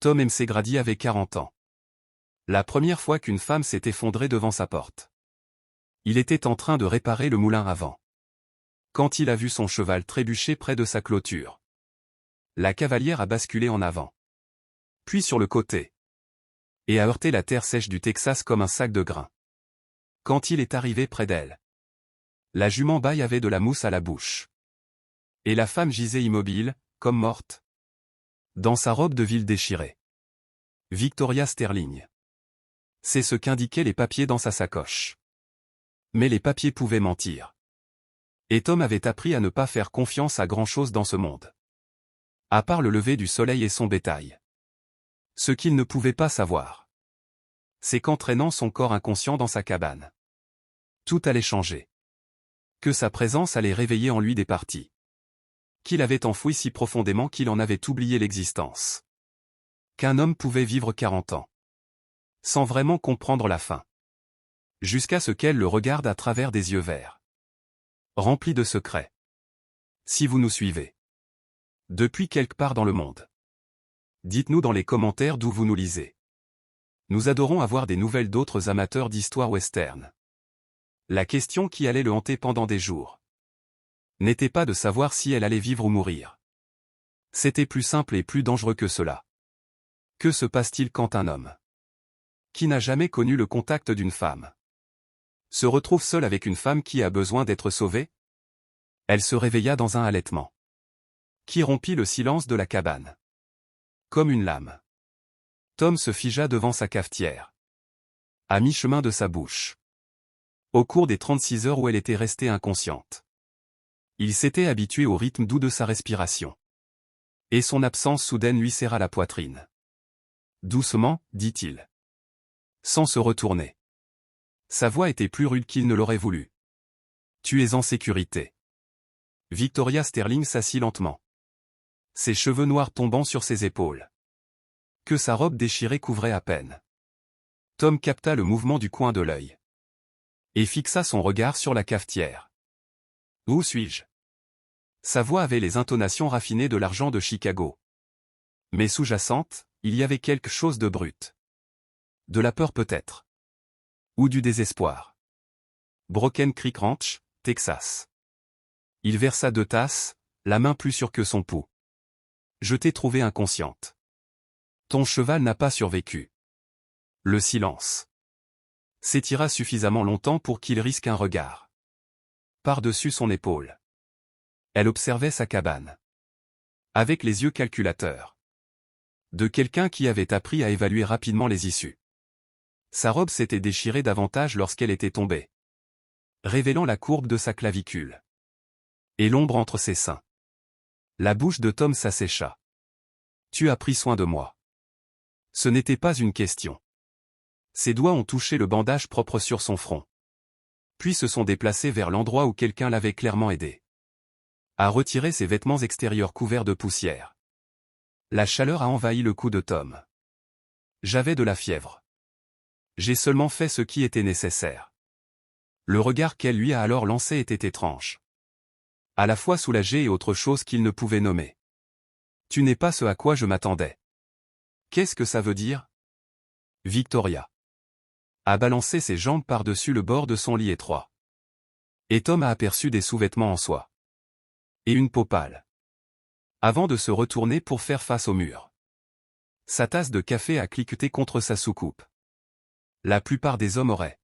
Tom McGrady avait 40 ans. La première fois qu'une femme s'est effondrée devant sa porte. Il était en train de réparer le moulin à vent. Quand il a vu son cheval trébucher près de sa clôture. La cavalière a basculé en avant. Puis sur le côté. Et a heurté la terre sèche du Texas comme un sac de grains. Quand il est arrivé près d'elle. La jument baille avait de la mousse à la bouche. Et la femme gisait immobile, comme morte. Dans sa robe de ville déchirée. Victoria Sterling. C'est ce qu'indiquaient les papiers dans sa sacoche. Mais les papiers pouvaient mentir. Et Tom avait appris à ne pas faire confiance à grand-chose dans ce monde. À part le lever du soleil et son bétail. Ce qu'il ne pouvait pas savoir. C'est qu'entraînant son corps inconscient dans sa cabane. Tout allait changer. Que sa présence allait réveiller en lui des parties. Qu'il avait enfouies si profondément qu'il en avait oublié l'existence. Qu'un homme pouvait vivre 40 ans. Sans vraiment comprendre la fin. Jusqu'à ce qu'elle le regarde à travers des yeux verts. Remplis de secrets. Si vous nous suivez. Depuis quelque part dans le monde. Dites-nous dans les commentaires d'où vous nous lisez. Nous adorons avoir des nouvelles d'autres amateurs d'histoire western. La question qui allait le hanter pendant des jours. N'était pas de savoir si elle allait vivre ou mourir. C'était plus simple et plus dangereux que cela. Que se passe-t-il quand un homme, qui n'a jamais connu le contact d'une femme, se retrouve seul avec une femme qui a besoin d'être sauvée? Elle se réveilla dans un halètement, qui rompit le silence de la cabane. Comme une lame. Tom se figea devant sa cafetière. À mi-chemin de sa bouche. Au cours des 36 heures où elle était restée inconsciente. Il s'était habitué au rythme doux de sa respiration. Et son absence soudaine lui serra la poitrine. Doucement, dit-il. Sans se retourner. Sa voix était plus rude qu'il ne l'aurait voulu. Tu es en sécurité. Victoria Sterling s'assit lentement. Ses cheveux noirs tombant sur ses épaules. Que sa robe déchirée couvrait à peine. Tom capta le mouvement du coin de l'œil. Et fixa son regard sur la cafetière. Où suis-je? Sa voix avait les intonations raffinées de l'argent de Chicago. Mais sous-jacente, il y avait quelque chose de brut. De la peur peut-être. Ou du désespoir. Broken Creek Ranch, Texas. Il versa 2 tasses, la main plus sûre que son pouls. Je t'ai trouvée inconsciente. Ton cheval n'a pas survécu. Le silence s'étira suffisamment longtemps pour qu'il risque un regard. Par-dessus son épaule. Elle observait sa cabane. Avec les yeux calculateurs. De quelqu'un qui avait appris à évaluer rapidement les issues. Sa robe s'était déchirée davantage lorsqu'elle était tombée. Révélant la courbe de sa clavicule. Et l'ombre entre ses seins. La bouche de Tom s'assécha. Tu as pris soin de moi. Ce n'était pas une question. Ses doigts ont touché le bandage propre sur son front. Puis se sont déplacés vers l'endroit où quelqu'un l'avait clairement aidé. À retirer ses vêtements extérieurs couverts de poussière. La chaleur a envahi le cou de Tom. J'avais de la fièvre. J'ai seulement fait ce qui était nécessaire. Le regard qu'elle lui a alors lancé était étrange. À la fois soulagé et autre chose qu'il ne pouvait nommer. Tu n'es pas ce à quoi je m'attendais. Qu'est-ce que ça veut dire? Victoria a balancé ses jambes par-dessus le bord de son lit étroit. Et Tom a aperçu des sous-vêtements en soie. Et une peau pâle. Avant de se retourner pour faire face au mur. Sa tasse de café a cliqueté contre sa soucoupe. La plupart des hommes auraient.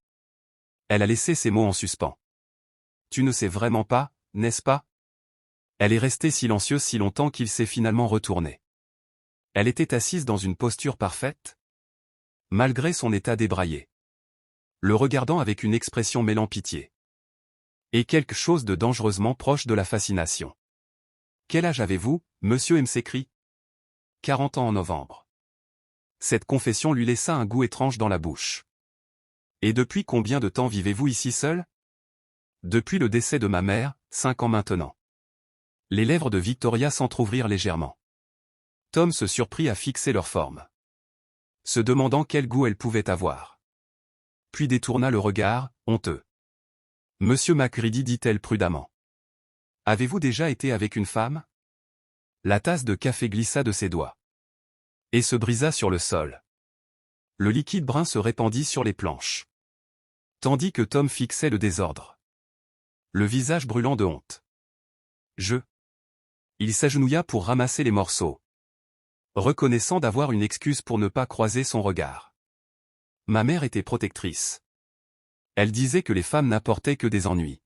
Elle a laissé ses mots en suspens. Tu ne sais vraiment pas, n'est-ce pas? Elle est restée silencieuse si longtemps qu'il s'est finalement retourné. Elle était assise dans une posture parfaite. Malgré son état débraillé. Le regardant avec une expression mêlant pitié. Et quelque chose de dangereusement proche de la fascination. Quel âge avez-vous, monsieur McGrady? 40 ans en novembre. Cette confession lui laissa un goût étrange dans la bouche. Et depuis combien de temps vivez-vous ici seul? Depuis le décès de ma mère, 5 ans maintenant. Les lèvres de Victoria s'entr'ouvrirent légèrement. Tom se surprit à fixer leur forme. Se demandant quel goût elle pouvait avoir. Puis détourna le regard, honteux. Monsieur McGrady, dit-elle prudemment. Avez-vous déjà été avec une femme? La tasse de café glissa de ses doigts. et se brisa sur le sol. Le liquide brun se répandit sur les planches. Tandis que Tom fixait le désordre. Le visage brûlant de honte. Il s'agenouilla pour ramasser les morceaux. Reconnaissant d'avoir une excuse pour ne pas croiser son regard. Ma mère était protectrice. Elle disait que les femmes n'apportaient que des ennuis.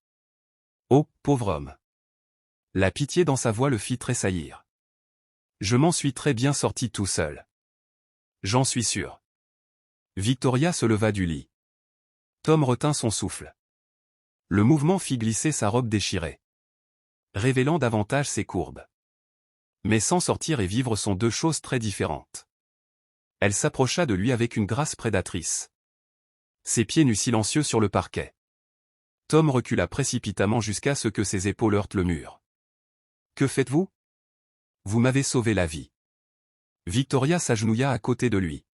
Oh, pauvre homme. La pitié dans sa voix le fit tressaillir. Je m'en suis très bien sorti tout seul. J'en suis sûr. Victoria se leva du lit. Tom retint son souffle. Le mouvement fit glisser sa robe déchirée, révélant davantage ses courbes. Mais s'en sortir et vivre sont deux choses très différentes. Elle s'approcha de lui avec une grâce prédatrice. Ses pieds nus silencieux sur le parquet. Tom recula précipitamment jusqu'à ce que ses épaules heurtent le mur. Que faites-vous? Vous m'avez sauvé la vie. Victoria s'agenouilla à côté de lui.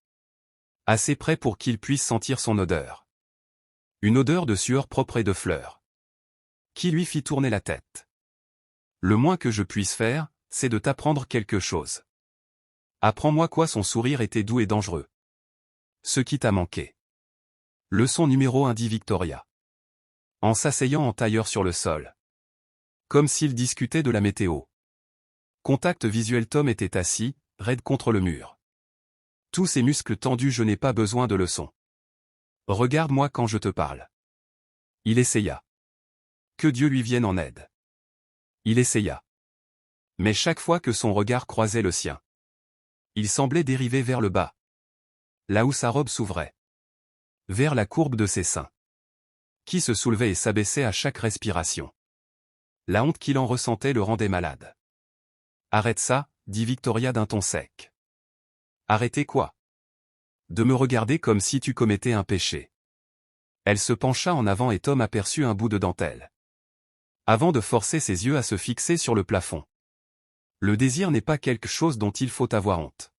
Assez près pour qu'il puisse sentir son odeur. Une odeur de sueur propre et de fleurs. Qui lui fit tourner la tête. Le moins que je puisse faire, c'est de t'apprendre quelque chose. Apprends-moi quoi. Son sourire était doux et dangereux. Ce qui t'a manqué. Leçon numéro 1, dit Victoria. En s'asseyant en tailleur sur le sol. Comme s'il discutait de la météo. Contact visuel. Tom était assis, raide contre le mur. Tous ses muscles tendus. Je n'ai pas besoin de leçons. Regarde-moi quand je te parle. Il essaya. Que Dieu lui vienne en aide. Il essaya. Mais chaque fois que son regard croisait le sien, il semblait dériver vers le bas. Là où sa robe s'ouvrait. Vers la courbe de ses seins. Qui se soulevait et s'abaissait à chaque respiration. La honte qu'il en ressentait le rendait malade. Arrête ça, dit Victoria d'un ton sec. Arrêtez quoi? De me regarder comme si tu commettais un péché. Elle se pencha en avant et Tom aperçut un bout de dentelle. Avant de forcer ses yeux à se fixer sur le plafond. Le désir n'est pas quelque chose dont il faut avoir honte.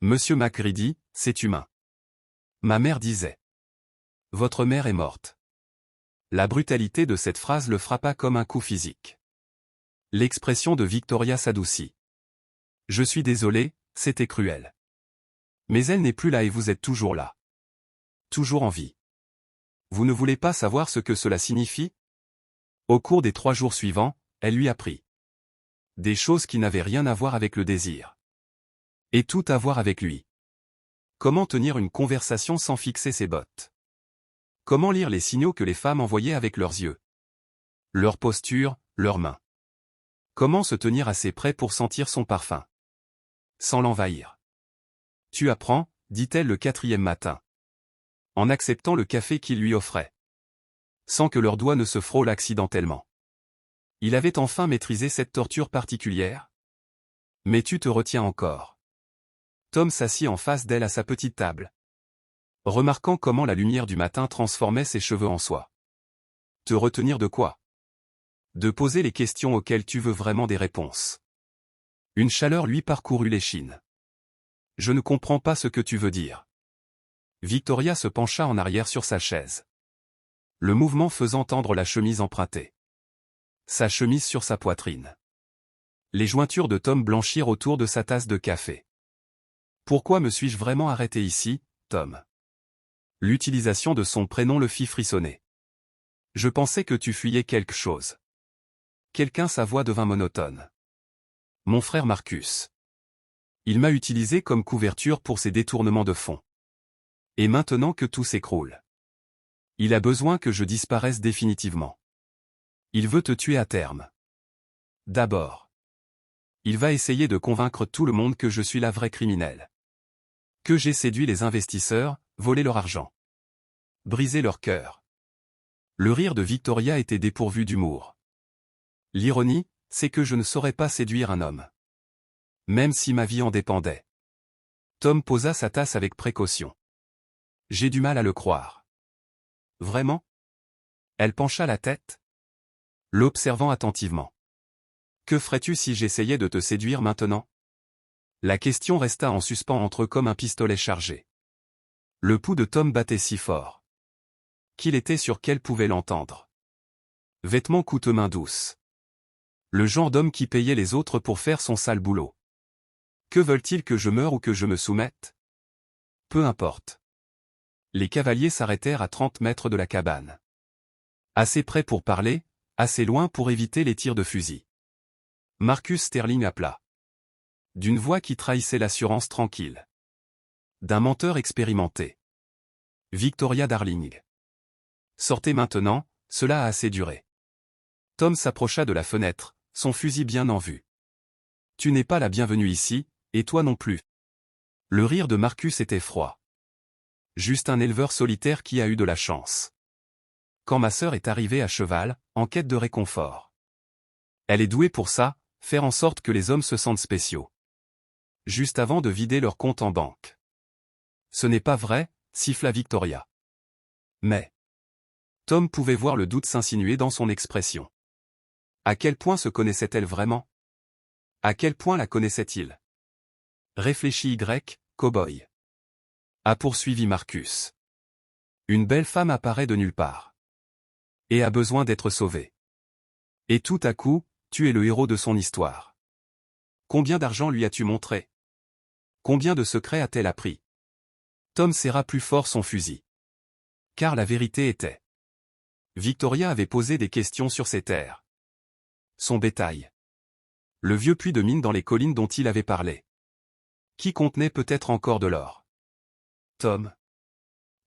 Monsieur Macready, c'est humain. Ma mère disait. Votre mère est morte. La brutalité de cette phrase le frappa comme un coup physique. L'expression de Victoria s'adoucit. Je suis désolé, c'était cruel. Mais elle n'est plus là et vous êtes toujours là. Toujours en vie. Vous ne voulez pas savoir ce que cela signifie? Au cours des 3 jours suivants, elle lui apprit. Des choses qui n'avaient rien à voir avec le désir. Et tout à voir avec lui. Comment tenir une conversation sans fixer ses bottes? Comment lire les signaux que les femmes envoyaient avec leurs yeux? Leur posture, leurs mains. Comment se tenir assez près pour sentir son parfum? Sans l'envahir. Tu apprends, dit-elle le 4e matin. En acceptant le café qu'il lui offrait. Sans que leurs doigts ne se frôlent accidentellement. Il avait enfin maîtrisé cette torture particulière? Mais tu te retiens encore. Tom s'assit en face d'elle à sa petite table. Remarquant comment la lumière du matin transformait ses cheveux en soie. Te retenir de quoi? De poser les questions auxquelles tu veux vraiment des réponses. Une chaleur lui parcourut l'échine. Je ne comprends pas ce que tu veux dire. Victoria se pencha en arrière sur sa chaise. Le mouvement faisant tendre la chemise empruntée. Sa chemise sur sa poitrine. Les jointures de Tom blanchirent autour de sa tasse de café. Pourquoi me suis-je vraiment arrêté ici, Tom? L'utilisation de son prénom le fit frissonner. Je pensais que tu fuyais quelque chose. Quelqu'un. Sa voix devint monotone. Mon frère Marcus. Il m'a utilisé comme couverture pour ses détournements de fonds. Et maintenant que tout s'écroule. Il a besoin que je disparaisse définitivement. Il veut te tuer à terme. D'abord. Il va essayer de convaincre tout le monde que je suis la vraie criminelle. Que j'ai séduit les investisseurs, volé leur argent. Brisé leur cœur. Le rire de Victoria était dépourvu d'humour. L'ironie, c'est que je ne saurais pas séduire un homme. Même si ma vie en dépendait. Tom posa sa tasse avec précaution. J'ai du mal à le croire. Vraiment? Elle pencha la tête, l'observant attentivement. Que ferais-tu si j'essayais de te séduire maintenant? La question resta en suspens entre eux comme un pistolet chargé. Le pouls de Tom battait si fort qu'il était sûr qu'elle pouvait l'entendre. Vêtements coûteux, main douce. Le genre d'homme qui payait les autres pour faire son sale boulot. Que veulent-ils, que je meure ou que je me soumette? Peu importe. Les cavaliers s'arrêtèrent à 30 mètres de la cabane. Assez près pour parler, assez loin pour éviter les tirs de fusil. Marcus Sterling appela. D'une voix qui trahissait l'assurance tranquille. D'un menteur expérimenté. Victoria Darling. Sortez maintenant, cela a assez duré. Tom s'approcha de la fenêtre, son fusil bien en vue. Tu n'es pas la bienvenue ici, et toi non plus. Le rire de Marcus était froid. Juste un éleveur solitaire qui a eu de la chance. Quand ma sœur est arrivée à cheval, en quête de réconfort. Elle est douée pour ça, faire en sorte que les hommes se sentent spéciaux. Juste avant de vider leur compte en banque. Ce n'est pas vrai, siffla Victoria. Mais... Tom pouvait voir le doute s'insinuer dans son expression. À quel point se connaissait-elle vraiment? À quel point la connaissait-il? Réfléchis cow-boy. A poursuivi Marcus. Une belle femme apparaît de nulle part. Et a besoin d'être sauvée. Et tout à coup, tu es le héros de son histoire. Combien d'argent lui as-tu montré? Combien de secrets a-t-elle appris? Tom serra plus fort son fusil. Car la vérité était. Victoria avait posé des questions sur ses terres. Son bétail. Le vieux puits de mine dans les collines dont il avait parlé. Qui contenait peut-être encore de l'or. Tom.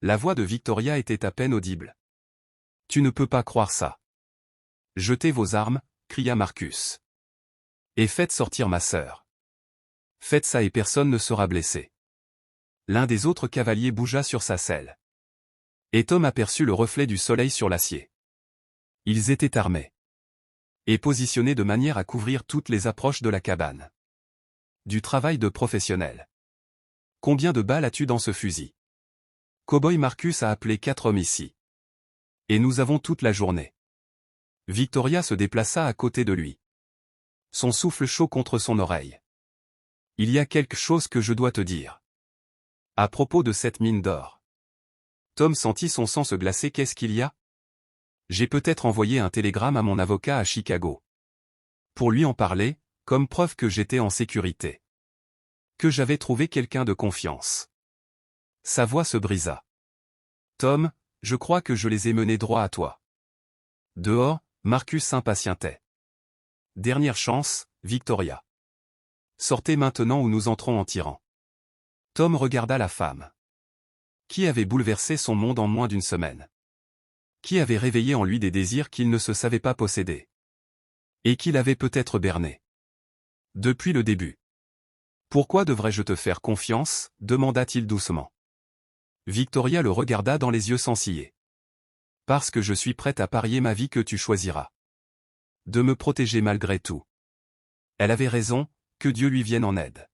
La voix de Victoria était à peine audible. Tu ne peux pas croire ça. Jetez vos armes, cria Marcus. Et faites sortir ma sœur. Faites ça et personne ne sera blessé. L'un des autres cavaliers bougea sur sa selle. Et Tom aperçut le reflet du soleil sur l'acier. Ils étaient armés. Et positionnés de manière à couvrir toutes les approches de la cabane. Du travail de professionnel. Combien de balles as-tu dans ce fusil? Cowboy Marcus a appelé 4 hommes ici. Et nous avons toute la journée. Victoria se déplaça à côté de lui. Son souffle chaud contre son oreille. Il y a quelque chose que je dois te dire. À propos de cette mine d'or. Tom sentit son sang se glacer. Qu'est-ce qu'il y a? J'ai peut-être envoyé un télégramme à mon avocat à Chicago. Pour lui en parler, comme preuve que j'étais en sécurité. Que j'avais trouvé quelqu'un de confiance. Sa voix se brisa. Tom, je crois que je les ai menés droit à toi. Dehors, Marcus s'impatientait. Dernière chance, Victoria. Sortez maintenant ou nous entrons en tirant. Tom regarda la femme. Qui avait bouleversé son monde en moins d'une semaine? Qui avait réveillé en lui des désirs qu'il ne se savait pas posséder? Et qu'il avait peut-être berné. Depuis le début. Pourquoi devrais-je te faire confiance? Demanda-t-il doucement. Victoria le regarda dans les yeux sans ciller. Parce que je suis prête à parier ma vie que tu choisiras. De me protéger malgré tout. Elle avait raison, que Dieu lui vienne en aide.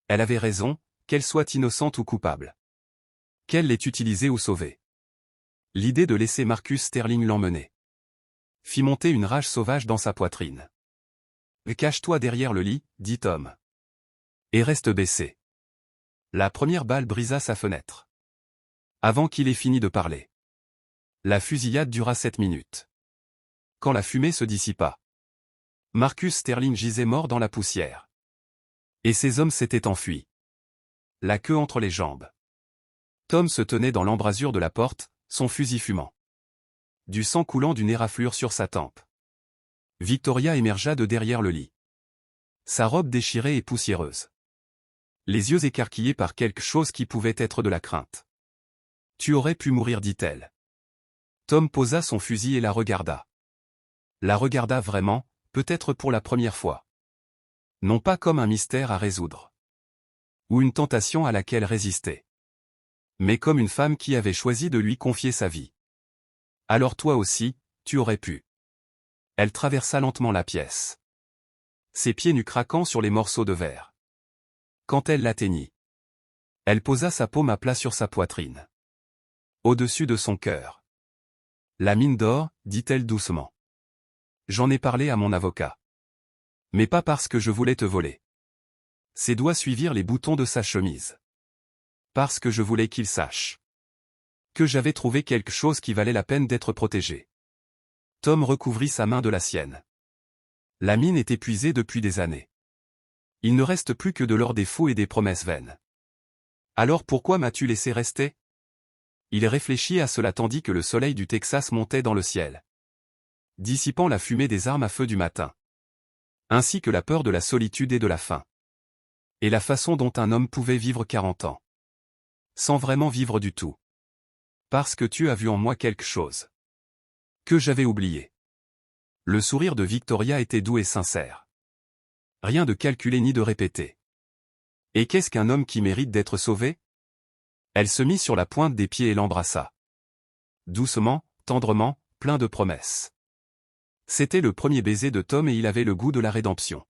Elle avait raison, qu'elle soit innocente ou coupable. Qu'elle l'ait utilisée ou sauvée. L'idée de laisser Marcus Sterling l'emmener. Fit monter une rage sauvage dans sa poitrine. Cache-toi derrière le lit, dit Tom. Et reste baissé. La première balle brisa sa fenêtre. Avant qu'il ait fini de parler. La fusillade dura 7 minutes. Quand la fumée se dissipa. Marcus Sterling gisait mort dans la poussière. Et ses hommes s'étaient enfuis. La queue entre les jambes. Tom se tenait dans l'embrasure de la porte, son fusil fumant. Du sang coulant d'une éraflure sur sa tempe. Victoria émergea de derrière le lit. Sa robe déchirée et poussiéreuse. Les yeux écarquillés par quelque chose qui pouvait être de la crainte. Tu aurais pu mourir, dit-elle. Tom posa son fusil et la regarda. La regarda vraiment, peut-être pour la première fois. Non pas comme un mystère à résoudre. Ou une tentation à laquelle résister. Mais comme une femme qui avait choisi de lui confier sa vie. Alors toi aussi, tu aurais pu. Elle traversa lentement la pièce. Ses pieds nus craquant sur les morceaux de verre. Quand elle l'atteignit. Elle posa sa paume à plat sur sa poitrine. Au-dessus de son cœur. La mine d'or, dit-elle doucement. J'en ai parlé à mon avocat. Mais pas parce que je voulais te voler. Ses doigts suivirent les boutons de sa chemise. Parce que je voulais qu'il sache. Que j'avais trouvé quelque chose qui valait la peine d'être protégé. Tom recouvrit sa main de la sienne. La mine est épuisée depuis des années. Il ne reste plus que de l'or, des faux et des promesses vaines. Alors pourquoi m'as-tu laissé rester? Il réfléchit à cela tandis que le soleil du Texas montait dans le ciel, dissipant la fumée des armes à feu du matin, ainsi que la peur de la solitude et de la faim. Et la façon dont un homme pouvait vivre 40 ans, sans vraiment vivre du tout. Parce que tu as vu en moi quelque chose que j'avais oublié. Le sourire de Victoria était doux et sincère. Rien de calculé ni de répété. Et qu'est-ce qu'un homme qui mérite d'être sauvé? Elle se mit sur la pointe des pieds et l'embrassa. Doucement, tendrement, plein de promesses. C'était le premier baiser de Tom et il avait le goût de la rédemption.